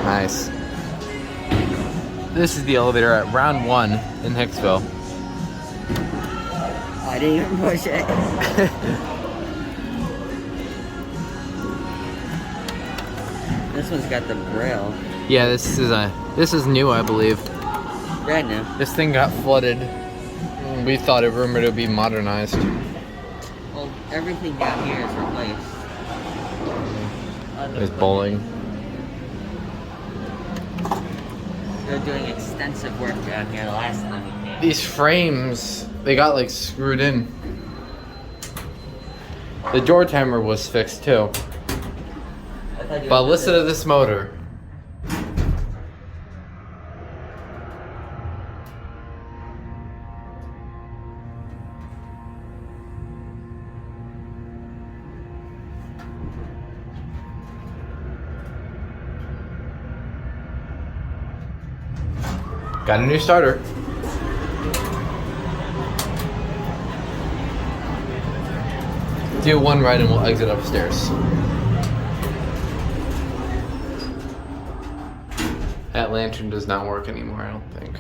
Nice. This is the elevator at round 1 in Hicksville. I didn't even push it. This one's got the braille. Yeah, this is new, I believe. Brand new. This thing got flooded. We thought it rumored it would be modernized. Well, everything down here is replaced. There's bowling. They're doing extensive work down here the last time we came. These frames, they got like screwed in. The door timer was fixed too. But listen to this motor. Got a new starter. Do one ride and we'll exit upstairs. That lantern does not work anymore, I don't think.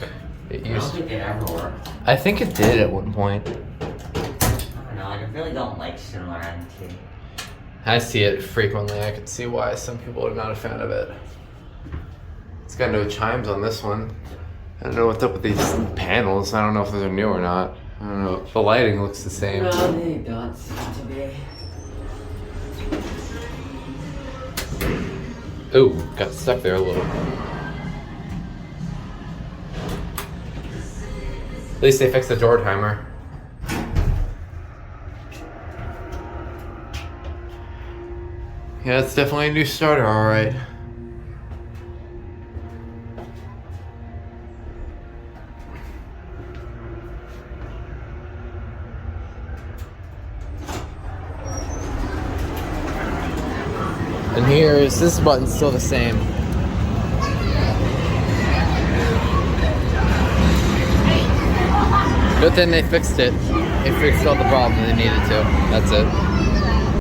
It I don't used to. think it ever worked. I think it did at one point. I don't know, I really don't like Schindler NT. I see it frequently. I can see why some people are not a fan of it. It's got no chimes on this one. I don't know what's up with these panels. I don't know if those are new or not. I don't know. The lighting looks the same. No, they don't seem to be. Ooh, got stuck there a little. At least they fixed the door timer. Yeah, it's definitely a new starter, alright. And here's this button's still the same. Good thing they fixed it. They fixed all the problems they needed to. That's it.